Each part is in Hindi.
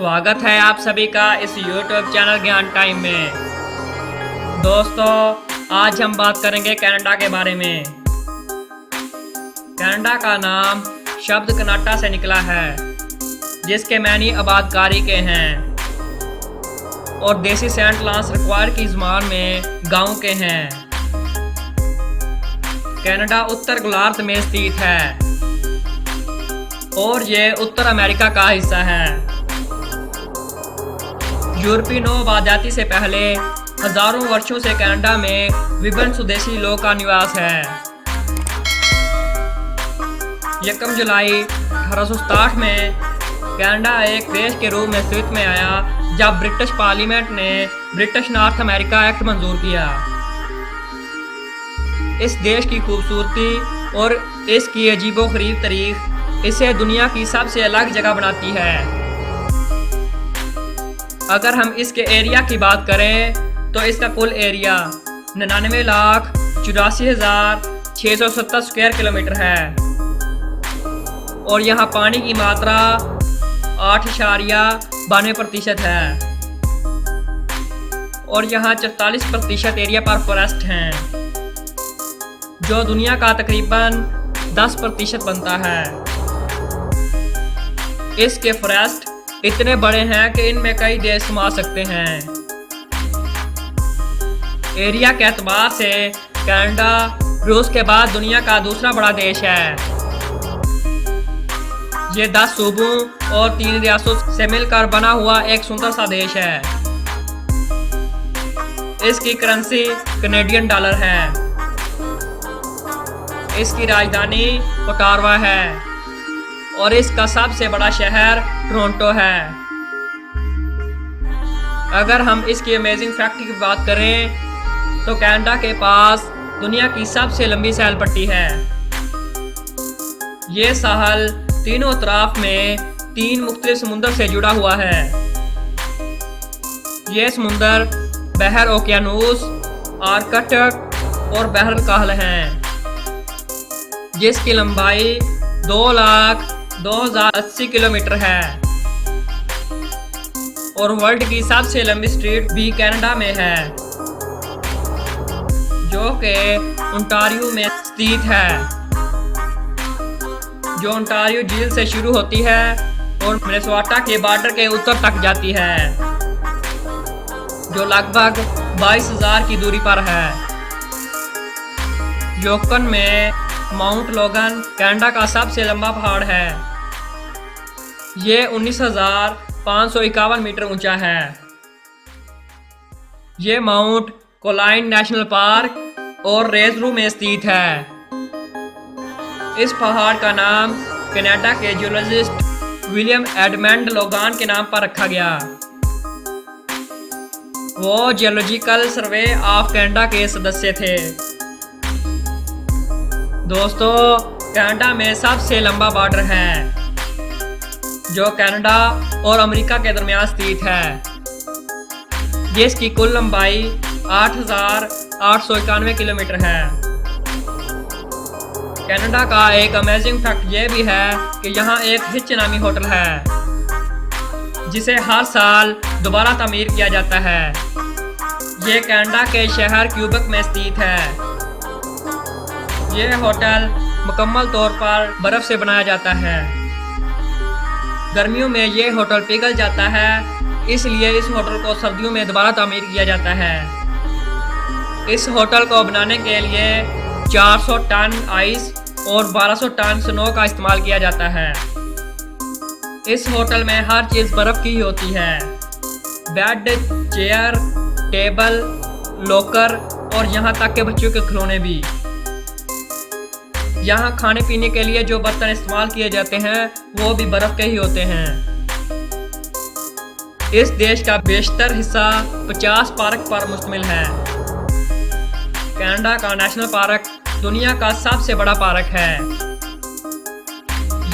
स्वागत है आप सभी का इस YouTube चैनल ज्ञान टाइम में। दोस्तों, आज हम बात करेंगे कनाडा के बारे में। कनाडा का नाम शब्द कनाटा से निकला है, जिसके मैनी आबादकारी के हैं और देसी सेंट लॉन्स रिक्वायर की ज़ुबान में गांव के हैं। कनाडा उत्तर गोलार्ध में स्थित है और ये उत्तर अमेरिका का हिस्सा है। यूरोपीय नौआबादी से पहले हजारों वर्षों से कनाडा में विभिन्न स्वदेशी लोगों का निवास है। 1 जुलाई 1867 में कनाडा एक देश के रूप में अस्तित्व में आया, जब ब्रिटिश पार्लियामेंट ने ब्रिटिश नॉर्थ अमेरिका एक्ट मंजूर किया। इस देश की खूबसूरती और इसकी अजीबोगरीब तारीख इसे दुनिया की सबसे अलग जगह बनाती है। अगर हम इसके एरिया की बात करें तो इसका कुल एरिया 99,84,670 स्क्वायर किलोमीटर है और यहाँ पानी की मात्रा 8.92% है और यहाँ 44% एरिया पर फॉरेस्ट हैं, जो दुनिया का तकरीबन 10% बनता है। इसके फॉरेस्ट इतने बड़े हैं कि इनमें कई देश समा सकते हैं। एरिया के एतबार से कनाडा रूस के बाद दुनिया का दूसरा बड़ा देश है। ये 10 सूबों और 3 रियासतों से मिलकर बना हुआ एक सुंदर सा देश है। इसकी करेंसी कैनेडियन डॉलर है। इसकी राजधानी ओटावा है और इसका सबसे बड़ा शहर टोरंटो है। अगर हम इसकी अमेजिंग फैक्ट की बात करें तो कनाडा के पास दुनिया की सबसे लंबी साहल पट्टी है। ये साहल तीनों तरफ में 3 मुख्तलिफ समुद्र से जुड़ा हुआ है। ये समुद्र बहर ओकियानूस, आर्कटिक और बहर काहल हैं, जिसकी लंबाई 2,02,080 किलोमीटर है और वर्ल्ड की सबसे लंबी स्ट्रीट भी कनाडा में है, जो कि ओंटारियो में स्थित है, जो ओंटारियो झील से शुरू होती है और मिनेसोटा के बॉर्डर के उत्तर तक जाती है, जो लगभग 22,000 की दूरी पर है। योकन में माउंट लोगन कनाडा का सबसे लंबा पहाड़ है। ये 19,551 मीटर ऊंचा है। ये माउंट कोलाइन नेशनल पार्क और रेजरू में स्थित है। इस पहाड़ का नाम कनाडा के जियोलॉजिस्ट विलियम एडमंड लोगान के नाम पर रखा गया। वो जियोलॉजिकल सर्वे ऑफ कनाडा के सदस्य थे। दोस्तों, कनाडा में सबसे लंबा बॉर्डर है, जो कनाडा और अमेरिका के दरमियान स्थित है, जिसकी कुल लंबाई 8,891 किलोमीटर है। कनाडा का एक अमेजिंग फैक्ट ये भी है कि यहाँ एक हिच नामी होटल है, जिसे हर साल दोबारा तामीर किया जाता है। ये कनाडा के शहर क्यूबेक में स्थित है। यह होटल मुकम्मल तौर पर बर्फ से बनाया जाता है। गर्मियों में यह होटल पिघल जाता है, इसलिए इस होटल को सर्दियों में दोबारा तामीर किया जाता है। इस होटल को बनाने के लिए 400 टन आइस और 1200 टन स्नो का इस्तेमाल किया जाता है। इस होटल में हर चीज़ बर्फ की ही होती है। बेड, चेयर, टेबल, लॉकर और यहाँ तक के बच्चों के खिलौने भी। यहाँ खाने पीने के लिए जो बर्तन इस्तेमाल किए जाते हैं वो भी बर्फ के ही होते हैं। इस देश का बेशतर हिस्सा 50 पार्क पर मुश्तमिल है। कनाडा का नेशनल पार्क दुनिया का सबसे बड़ा पार्क है।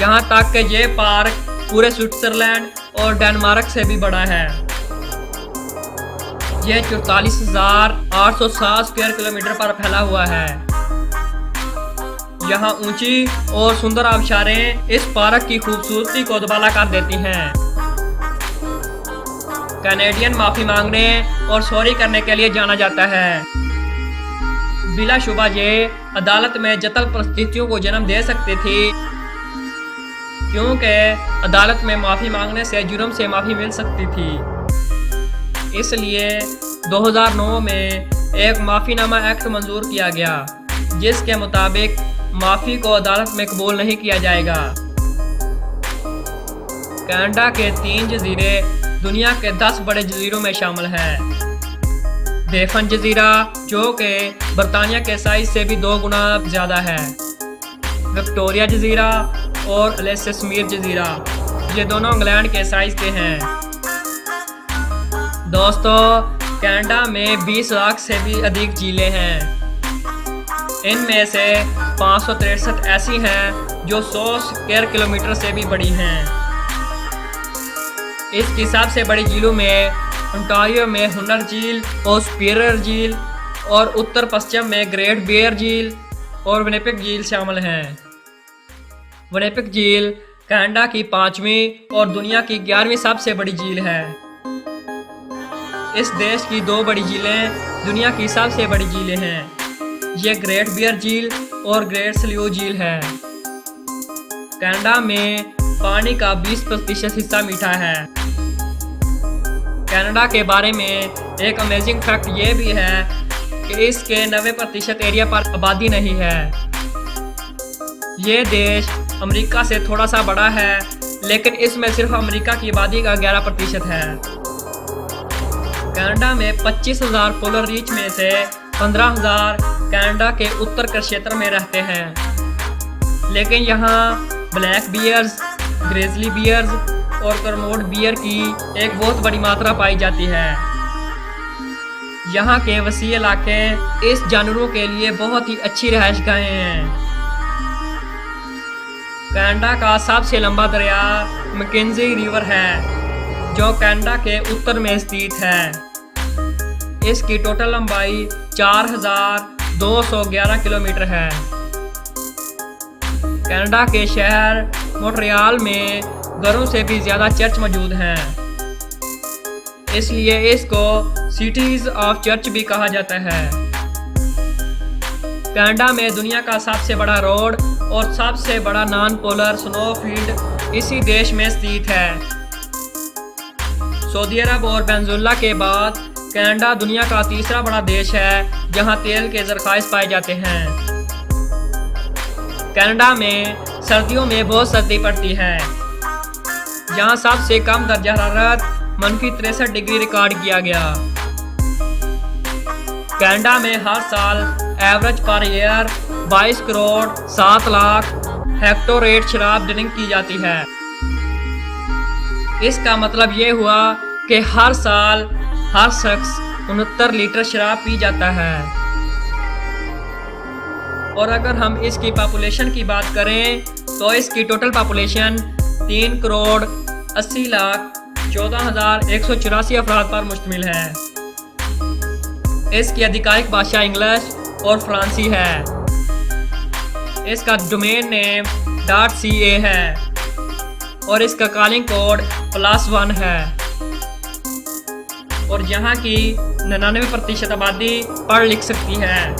यहाँ तक कि ये पार्क पूरे स्विट्जरलैंड और डेनमार्क से भी बड़ा है। यह 44,860 स्क्वायर किलोमीटर पर फैला हुआ है। यहाँ ऊंची और सुंदर आबशारें इस पार्क की खूबसूरती को दुबाला कर देती हैं। कैनेडियन माफ़ी मांगने और सॉरी करने के लिए जाना जाता है। बिलाशुबा ये अदालत में जटिल परिस्थितियों को जन्म दे सकती थी, क्योंकि अदालत में माफ़ी मांगने से जुर्म से माफ़ी मिल सकती थी। इसलिए 2009 में एक माफ़ीनामा एक्ट मंजूर किया गया, जिसके मुताबिक माफ़ी को अदालत में कबूल नहीं किया जाएगा। कनाडा के 3 जजीरे दुनिया के 10 बड़े जजीरों में शामिल हैं। डेफन जजीरा, जो कि बरतानिया के साइज से भी 2 गुना ज़्यादा है, विक्टोरिया जजीरा और अलेसमीर जजीरा, ये दोनों इंग्लैंड के साइज के हैं। दोस्तों, कनाडा में 20 लाख से भी अधिक झीलें हैं। इनमें से 563 ऐसी हैं जो 100 स्क्वायर किलोमीटर से भी बड़ी हैं। इसकी सबसे बड़ी झीलों में ओंटारियो में हुनर झील और सुपीरियर झील और उत्तर पश्चिम में ग्रेट बियर झील और विनिपेग झील शामिल हैं। विनिपेग झील कनाडा की 5वीं और दुनिया की 11वीं सबसे बड़ी झील है। इस देश की 2 बड़ी झीलें दुनिया की सबसे बड़ी झीलें हैं। ये ग्रेट बियर झील और ग्रेट स्लू झील है। कनाडा में पानी का 20% हिस्सा मीठा है। कनाडा के बारे में एक अमेजिंग फैक्ट ये भी है कि इसके 90% एरिया पर आबादी नहीं है। ये देश अमेरिका से थोड़ा सा बड़ा है, लेकिन इसमें सिर्फ अमेरिका की आबादी का 11% है। कनाडा में 25,000 पोलर रीच में से 15,000 कनाडा के उत्तर के क्षेत्र में रहते हैं, लेकिन यहाँ ब्लैक बियर्स, ग्रिजली बियर्स और कर्मोड बियर की एक बहुत बड़ी मात्रा पाई जाती है। यहाँ के वसीय इलाके इस जानवरों के लिए बहुत ही अच्छी रहायशगाहें हैं। कनाडा का सबसे लंबा दरिया मैकेंजी रिवर है, जो कनाडा के उत्तर में स्थित है। इसकी टोटल लंबाई 4,211 किलोमीटर है। कनाडा के शहर मॉन्ट्रियल में घरों से भी ज़्यादा चर्च मौजूद हैं, इसलिए इसको सिटीज ऑफ चर्च भी कहा जाता है। कनाडा में दुनिया का सबसे बड़ा रोड और सबसे बड़ा नॉन पोलर स्नो फील्ड इसी देश में स्थित है। सऊदी अरब और वेनेजुएला के बाद कनाडा दुनिया का 3रा बड़ा देश है जहां तेल के ज़खायर पाए जाते हैं। कनाडा में सर्दियों में बहुत सर्दी पड़ती है। यहाँ सबसे कम दर्जा हरारत -63 डिग्री रिकॉर्ड किया गया। कनाडा में हर साल average per year 22 crore 7 lakh हेक्टोरेट शराब ड्रिंक की जाती है। इसका मतलब ये हुआ कि हर साल हर शख्स 69 लीटर शराब पी जाता है। और अगर हम इसकी पॉपुलेशन की बात करें तो इसकी टोटल पॉपुलेशन 3 करोड़ 80 लाख 14,184 अफराद पर मुश्तमिल है। इसकी आधिकारिक भाषा इंग्लिश और फ्रांसी है। इसका डोमेन नेम .ca है और इसका कॉलिंग कोड +1 है। और यहाँ की 99% आबादी पढ़ लिख सकती है।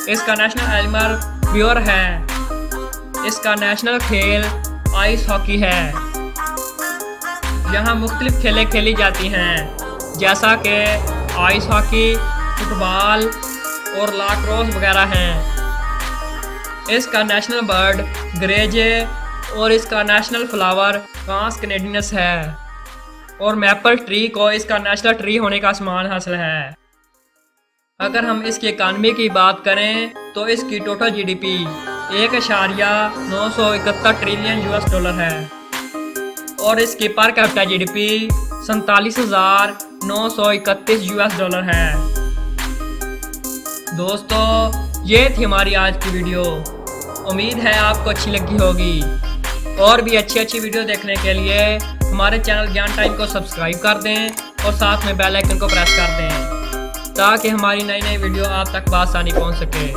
इसका नेशनल एनिमल बियर है। इसका नेशनल खेल आइस हॉकी है। यहाँ मुख्तलिफ खेलें खेली जाती हैं, जैसा कि आइस हॉकी, फुटबॉल और लैक्रोस वगैरह हैं। इसका नेशनल बर्ड ग्रेजे और इसका नेशनल फ्लावर कांस कैनेडियनस है। और मैपल ट्री को इसका नेशनल ट्री होने का सम्मान हासिल है। अगर हम इसकी इकानमी की बात करें तो इसकी टोटल GDP 1.971 ट्रिलियन $, है और इसकी पर कैपिटा GDP 47,931 $, है। दोस्तों, ये थी हमारी आज की वीडियो। उम्मीद है आपको अच्छी लगी होगी। और भी अच्छी वीडियो देखने के लिए हमारे चैनल ज्ञान टाइम को सब्सक्राइब कर दें और साथ में बेल आइकन को प्रेस कर दें, ताकि हमारी नई वीडियो आप तक बआसानी पहुंच सके।